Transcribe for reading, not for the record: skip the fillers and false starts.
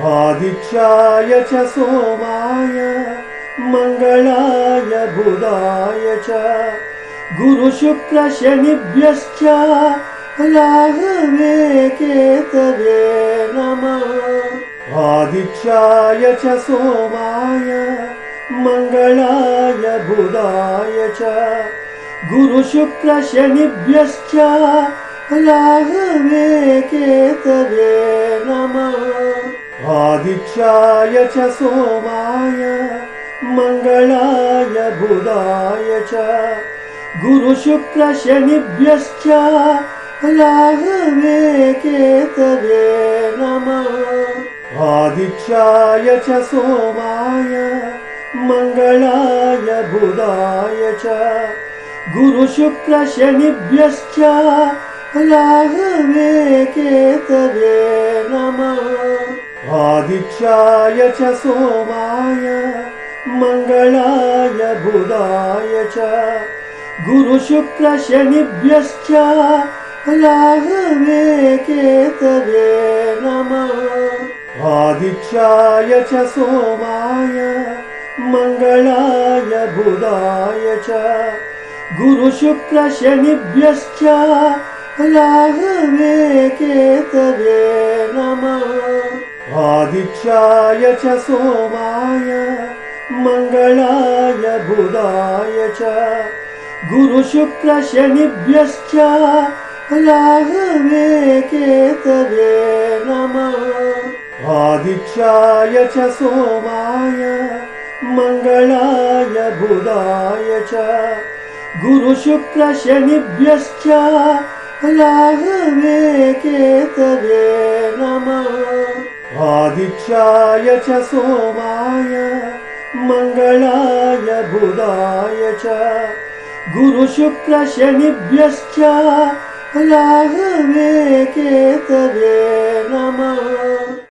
आदित्याय च सोमाय मंगलाय बुधाय च गुरुशुक्रशनिभ्यश्च राहवे केतवे नमः। आदित्याय च सोमाय मंगलाय बुधाय च गुरुशुक्रशनिभ्यश्च राहवे केतवे नमः। आदित्याय च सोमाय मंगलाय बुधाय च गुरुशुक्रशनिभ्यश्च राहवे केतवे नमः। आदित्याय च सोमाय मंगलाय बुधाय च गुरुशुक्रशनिभ्यश्च राहवे केतवे नमः। आदित्याय च सोमाय मंगलाय बुधाय च गुरुशुक्रशनिभ्यश्च राहवे केतवे नमः। आदित्याय च सोमाय मंगलाय बुधाय च गुरुशुक्रशनिभ्यश्च राहवे केतवे नमः। आदित्याय च सोमाय मंगलाय बुधाय च गुरुशुक्रशनिभ्यश्च राहवे केतवे नमः। आदित्याय च सोमाय मंगलाय बुधाय च गुरुशुक्रशनिभ्यश्च राहवे केतवे नमः। आदित्याय च सोमाय मंगलाय बुधाय च गुरुशुक्रशनिभ्यश्च राहवे केतवे नमः। आदित्याय च सोमाय मंगलाय बुधाय च गुरुशुक्रशनिभ्यश्च राहवे केतवे नमः। आदित्याय च सोमाय मंगलाय बुधाय च गुरुशुक्रशनिभ्यश्च राहवे केतवे नमः। आदित्याय च सोमाय मंगलाय बुधाय च गुरुशुक्रशनिभ्यश्च राहवे केतवे नमः।